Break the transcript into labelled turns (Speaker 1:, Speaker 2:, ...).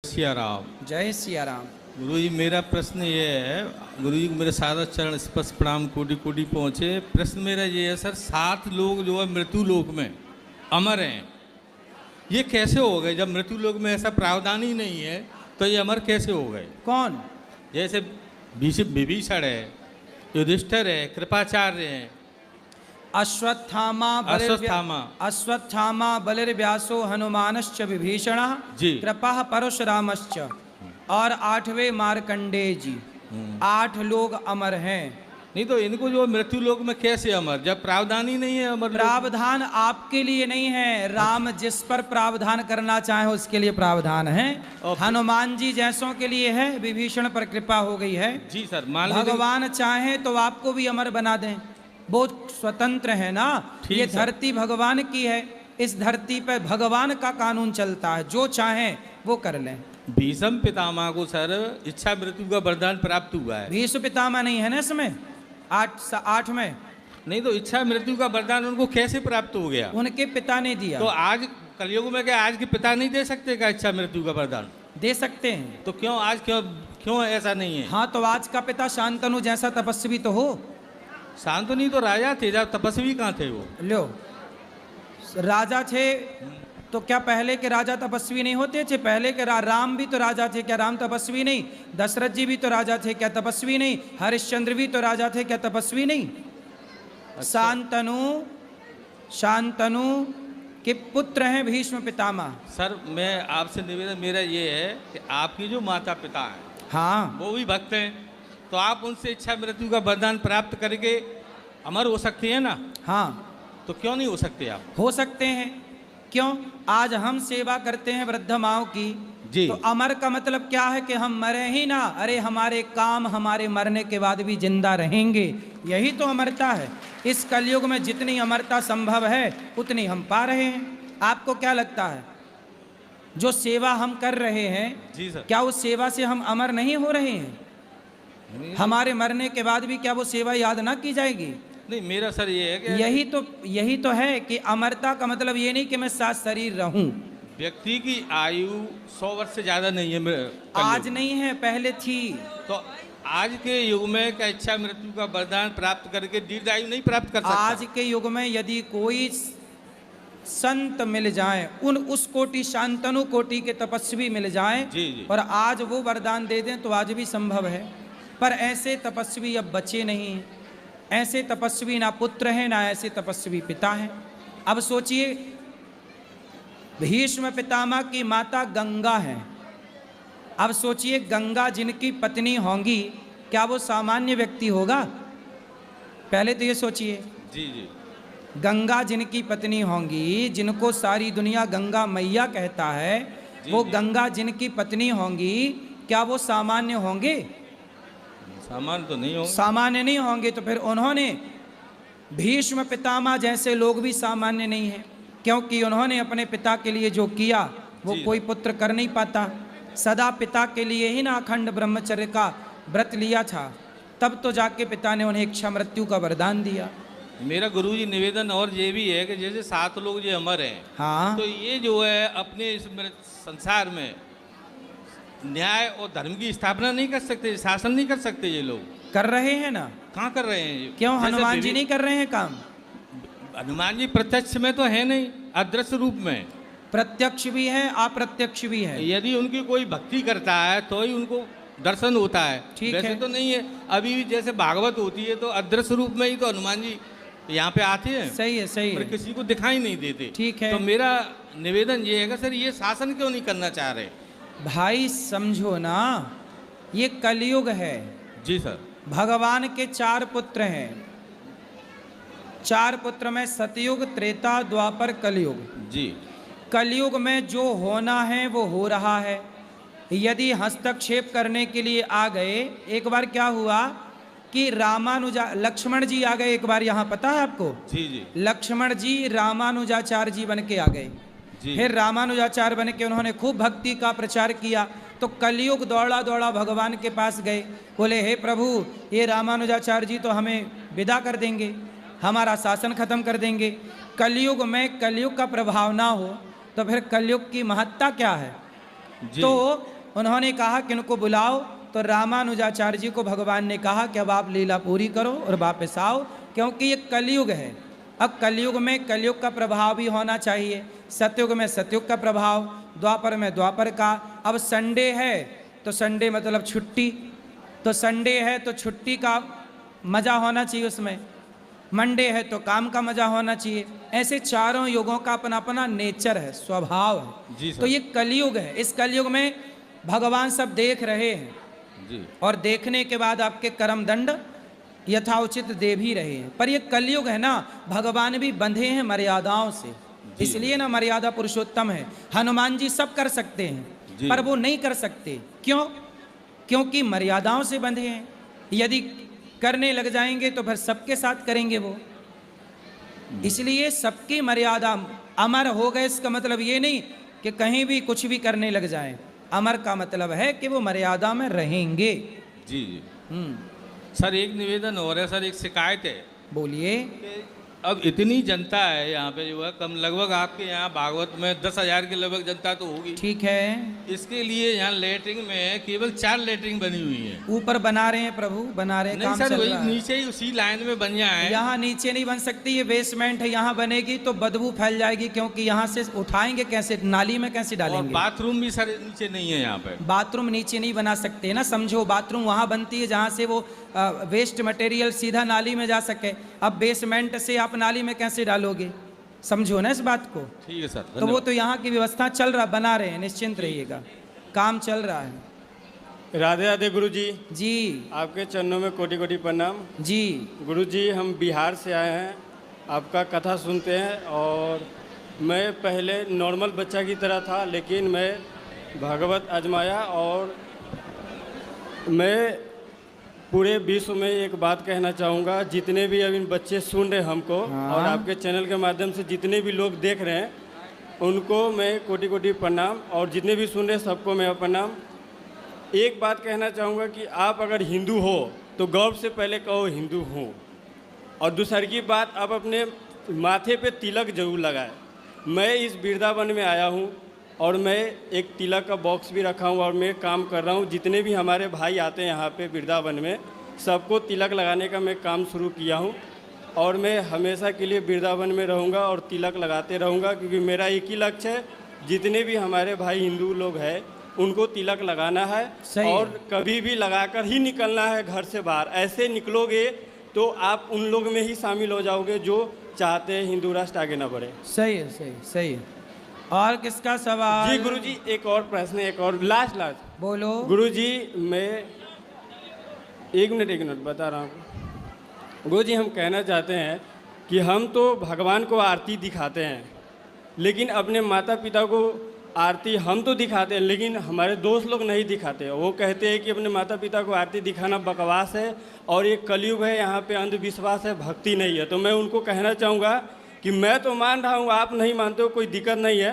Speaker 1: सिया राम।
Speaker 2: जय सिया राम।
Speaker 1: गुरु जी, मेरा प्रश्न ये है, गुरु जी को मेरे सारा चरण स्पर्श प्रणाम कोटि कोटि पहुँचे। प्रश्न मेरा ये है सर, 7 लोग जो है मृत्यु लोक में अमर हैं, ये कैसे हो गए? जब मृत्यु लोक में ऐसा प्रावधान ही नहीं है तो ये अमर कैसे हो गए?
Speaker 2: कौन?
Speaker 1: जैसे विभीषण है, युधिष्ठिर है, कृपाचार्य है,
Speaker 2: अश्वत्थामा बलिर्व्यासो हनुमानश्च विभीषणः
Speaker 1: जी,
Speaker 2: कृपा परशुरामश्च और 8वें मार्कंडेय जी। 8 लोग अमर हैं।
Speaker 1: नहीं तो इनको जो मृत्यु लोक में कैसे अमर, जब प्रावधान ही नहीं है अमर?
Speaker 2: प्रावधान आपके लिए नहीं है, राम जिस पर प्रावधान करना चाहे उसके लिए प्रावधान है। हनुमान जी जैसों के लिए है, विभीषण पर कृपा हो गई है।
Speaker 1: जी सर,
Speaker 2: भगवान चाहे तो आपको भी अमर बना दें, वो स्वतंत्र है ना। ये धरती भगवान की है, इस धरती पे भगवान का कानून चलता है, जो चाहे वो कर लें।
Speaker 1: भीष्म पितामह को सर इच्छा मृत्यु का वरदान प्राप्त हुआ है।
Speaker 2: भीष्म पितामह नहीं है ना इसमें, 8 में
Speaker 1: नहीं तो इच्छा मृत्यु का वरदान उनको कैसे प्राप्त हो गया?
Speaker 2: उनके पिता ने दिया।
Speaker 1: तो आज कलयुग में क्या आज के पिता नहीं दे सकते क्या इच्छा मृत्यु का वरदान?
Speaker 2: दे सकते हैं।
Speaker 1: तो क्यों आज क्यों ऐसा नहीं है?
Speaker 2: हाँ, तो आज का पिता शांतनु जैसा तपस्वी तो हो।
Speaker 1: शांतनु तो राजा थे, जब तपस्वी कहाँ थे वो?
Speaker 2: लो, राजा थे तो क्या पहले के राजा तपस्वी नहीं होते थे? पहले के राम भी तो राजा थे, क्या राम तपस्वी नहीं? दशरथ जी भी तो राजा थे, क्या तपस्वी नहीं? हरिश्चंद्र भी तो राजा थे, क्या तपस्वी नहीं? अच्छा। शांतनु के पुत्र हैं भीष्म पितामह।
Speaker 1: सर मैं आपसे निवेदन मेरा ये है कि आपके जो माता पिता हैं,
Speaker 2: हाँ,
Speaker 1: वो भी भक्त हैं, तो आप उनसे इच्छा मृत्यु का वरदान प्राप्त करके अमर हो सकते हैं ना?
Speaker 2: हाँ,
Speaker 1: तो क्यों नहीं हो सकते आप?
Speaker 2: हो सकते हैं। क्यों? आज हम सेवा करते हैं वृद्ध माओ की जी। तो अमर का मतलब क्या है कि हम मरे ही ना, अरे हमारे काम हमारे मरने के बाद भी जिंदा रहेंगे, यही तो अमरता है। इस कलयुग में जितनी अमरता संभव है उतनी हम पा रहे हैं। आपको क्या लगता है जो सेवा हम कर रहे हैं
Speaker 1: जी सर,
Speaker 2: क्या उस सेवा से हम अमर नहीं हो रहे हैं? हमारे मरने के बाद भी क्या वो सेवा याद ना की जाएगी?
Speaker 1: नहीं, मेरा सर ये है कि
Speaker 2: यही तो है कि अमरता का मतलब ये नहीं कि मैं साथ शरीर रहूं।
Speaker 1: व्यक्ति की आयु 100 वर्ष से ज्यादा नहीं है।
Speaker 2: आज नहीं है, पहले थी।
Speaker 1: तो आज के युग में क्या इच्छा मृत्यु का वरदान प्राप्त करके दीर्घ आयु नहीं प्राप्त कर सकता?
Speaker 2: आज के युग में यदि कोई संत मिल जाए, उस कोटि शांतनु कोटि के तपस्वी मिल जाए जी। और आज वो वरदान दे दें तो आज भी संभव है। पर ऐसे तपस्वी अब बचे नहीं। ऐसे तपस्वी ना पुत्र हैं, ना ऐसे तपस्वी पिता हैं। अब सोचिए, भीष्म पितामह की माता गंगा है। अब सोचिए, गंगा जिनकी पत्नी होंगी, क्या वो सामान्य व्यक्ति होगा? पहले तो ये सोचिए।
Speaker 1: जी जी,
Speaker 2: गंगा जिनकी पत्नी होंगी, जिनको सारी दुनिया गंगा मैया कहता है, वो गंगा जिनकी पत्नी होंगी, क्या वो सामान्य होंगे?
Speaker 1: सामान्य तो नहीं होंगे।
Speaker 2: सामान्य नहीं होंगे तो फिर उन्होंने, भीष्म पितामह जैसे लोग भी सामान्य नहीं हैं, क्योंकि उन्होंने अपने पिता के लिए जो किया वो कोई पुत्र कर नहीं पाता। सदा पिता के लिए ही ना अखंड ब्रह्मचर्य का व्रत लिया था, तब तो जाके पिता ने उन्हें इच्छा मृत्यु का वरदान दिया।
Speaker 1: मेरा गुरुजी निवेदन और ये भी है कि जैसे 7 लोग जो अमर हैं,
Speaker 2: हाँ,
Speaker 1: तो ये जो है अपने इस संसार में न्याय और धर्म की स्थापना नहीं कर सकते, शासन नहीं कर सकते। ये लोग कर
Speaker 2: रहे हैं ना।
Speaker 1: कहाँ कर रहे हैं?
Speaker 2: क्यों हनुमान जी नहीं कर रहे हैं काम?
Speaker 1: हनुमान जी प्रत्यक्ष में तो है नहीं, अदृश्य रूप में।
Speaker 2: प्रत्यक्ष भी है, अप्रत्यक्ष भी है।
Speaker 1: यदि उनकी कोई भक्ति करता है तो ही उनको दर्शन होता है, वैसे तो नहीं है। अभी भी जैसे भागवत होती है तो अदृश्य रूप में ही तो हनुमान जी यहाँ पे आते हैं।
Speaker 2: सही है, सही है,
Speaker 1: किसी को दिखाई नहीं देते।
Speaker 2: ठीक है।
Speaker 1: तो मेरा निवेदन ये है कि सर ये शासन क्यों नहीं करना चाह रहे?
Speaker 2: भाई समझो ना, ये कलयुग है।
Speaker 1: जी सर।
Speaker 2: भगवान के 4 पुत्र हैं। 4 पुत्र में सतयुग, त्रेता, द्वापर, कलयुग। जी। कलयुग में जो होना है वो हो रहा है। यदि हस्तक्षेप करने के लिए आ गए, एक बार क्या हुआ कि लक्ष्मण जी आ गए एक बार, यहाँ पता है आपको? जी जी। लक्ष्मण जी रामानुजाचार्य जी बन के आ गए। फिर रामानुजाचार्य बन के उन्होंने खूब भक्ति का प्रचार किया। तो कलयुग दौड़ा दौड़ा भगवान के पास गए, बोले हे प्रभु, ये रामानुजाचार्य जी तो हमें विदा कर देंगे, हमारा शासन खत्म कर देंगे। कलयुग में कलयुग का प्रभाव ना हो तो फिर कलयुग की महत्ता क्या है?
Speaker 1: जी।
Speaker 2: तो उन्होंने कहा कि इनको बुलाओ। तो रामानुजाचार्य जी को भगवान ने कहा कि अब आप लीला पूरी करो और वापस आओ, क्योंकि ये कलयुग है। अब कलयुग में कलयुग का प्रभाव भी होना चाहिए, सतयुग में सतयुग का प्रभाव, द्वापर में द्वापर का। अब संडे है तो संडे मतलब छुट्टी, तो संडे है तो छुट्टी का मज़ा होना चाहिए उसमें, मंडे है तो काम का मज़ा होना चाहिए। ऐसे चारों युगों का अपना अपना नेचर है, स्वभाव
Speaker 1: जी
Speaker 2: है।
Speaker 1: सर।
Speaker 2: तो ये कलयुग है, इस कलयुग में भगवान सब देख रहे हैं
Speaker 1: जी
Speaker 2: और देखने के बाद आपके कर्म दंड यथाउचित दे भी रहे हैं। पर ये कलयुग है ना, भगवान भी बंधे हैं मर्यादाओं से, इसलिए ना मर्यादा पुरुषोत्तम है। हनुमान जी सब कर सकते हैं
Speaker 1: जी।
Speaker 2: पर वो नहीं कर सकते, क्यों? क्योंकि मर्यादाओं से बंधे हैं। यदि करने लग जाएंगे तो फिर सबके साथ करेंगे वो, इसलिए सबकी मर्यादा। अमर हो गए इसका मतलब ये नहीं कि कहीं भी कुछ भी करने लग जाएं। अमर का मतलब है कि वो मर्यादा में रहेंगे।
Speaker 1: जी जी।
Speaker 2: हम्म,
Speaker 1: सर एक निवेदन हो रहा है सर, एक शिकायत है
Speaker 2: बोलिए।
Speaker 1: कि अब इतनी जनता है यहाँ पे जो है, कम लगभग आपके यहाँ भागवत में 10,000 के लगभग जनता तो होगी।
Speaker 2: ठीक है,
Speaker 1: इसके लिए यहाँ लेटरिंग में केवल 4 लेटरिंग बनी हुई है।
Speaker 2: ऊपर बना रहे हैं प्रभु, बना रहे हैं,
Speaker 1: नहीं
Speaker 2: काम
Speaker 1: सर,
Speaker 2: चल
Speaker 1: वही
Speaker 2: रहा है।
Speaker 1: नीचे ही उसी लाइन में बन जाए।
Speaker 2: यहाँ नीचे नहीं बन सकती, ये बेसमेंट है, यहाँ बनेगी तो बदबू फैल जाएगी, क्योंकि यहाँ से उठाएंगे कैसे, नाली में कैसे
Speaker 1: और
Speaker 2: डालेंगे?
Speaker 1: बाथरूम भी सर नीचे नहीं है यहाँ पे।
Speaker 2: बाथरूम नीचे नहीं बना सकते ना, समझो। बाथरूम वहाँ बनती है जहाँ से वो वेस्ट मटेरियल सीधा नाली में जा सके। अब बेसमेंट से आप नाली में कैसे डालोगे? समझो ना इस बात को।
Speaker 1: ठीक है सर,
Speaker 2: तो वो तो यहाँ की व्यवस्था चल रहा, बना रहे हैं, निश्चिंत रहिएगा, काम चल रहा है।
Speaker 3: राधे राधे गुरु जी,
Speaker 2: जी
Speaker 3: आपके चरणों में कोटि कोटि प्रणाम।
Speaker 2: जी।
Speaker 3: गुरु जी, हम बिहार से आए हैं, आपका कथा सुनते हैं। और मैं पहले नॉर्मल बच्चा की तरह था, लेकिन मैं भागवत आजमाया और मैं पूरे विश्व में एक बात कहना चाहूँगा। जितने भी अब इन बच्चे सुन रहे हैं हमको,
Speaker 2: हाँ।
Speaker 3: और आपके चैनल के माध्यम से जितने भी लोग देख रहे हैं, उनको मैं कोटि कोटि प्रणाम, और जितने भी सुन रहे हैं सबको मैं प्रणाम। एक बात कहना चाहूँगा कि आप अगर हिंदू हो तो गर्व से पहले कहो हिंदू हूँ। और दूसरी की बात, आप अपने माथे पे तिलक जरूर लगाएं। मैं इस वृंदावन में आया हूँ और मैं एक तिलक का बॉक्स भी रखा हूँ और मैं काम कर रहा हूँ। जितने भी हमारे भाई आते हैं यहाँ पे वृंदावन में, सबको तिलक लगाने का मैं काम शुरू किया हूँ। और मैं हमेशा के लिए वृंदावन में रहूँगा और तिलक लगाते रहूँगा, क्योंकि मेरा एक ही लक्ष्य है, जितने भी हमारे भाई हिंदू लोग हैं उनको तिलक लगाना है।
Speaker 2: सही है।
Speaker 3: और कभी भी लगाकर ही निकलना है घर से बाहर। ऐसे निकलोगे तो आप उन लोग में ही शामिल हो जाओगे जो चाहते हैं हिंदू राष्ट्र आगे ना बढ़े।
Speaker 2: सही है, सही सही है। और किसका सवाल?
Speaker 3: जी गुरुजी, एक और प्रश्न, एक और लास्ट
Speaker 2: बोलो।
Speaker 3: गुरुजी, मैं एक मिनट बता रहा हूँ। गुरुजी, हम कहना चाहते हैं कि हम तो भगवान को आरती दिखाते हैं, लेकिन अपने माता पिता को आरती हम तो दिखाते हैं, लेकिन हमारे दोस्त लोग नहीं दिखाते। वो कहते हैं कि अपने माता पिता को आरती दिखाना बकवास है और ये कलयुग है, यहाँ पे अंधविश्वास है, भक्ति नहीं है। तो मैं उनको कहना चाहूँगा कि मैं तो मान रहा हूँ, आप नहीं मानते हो, कोई दिक्कत नहीं है,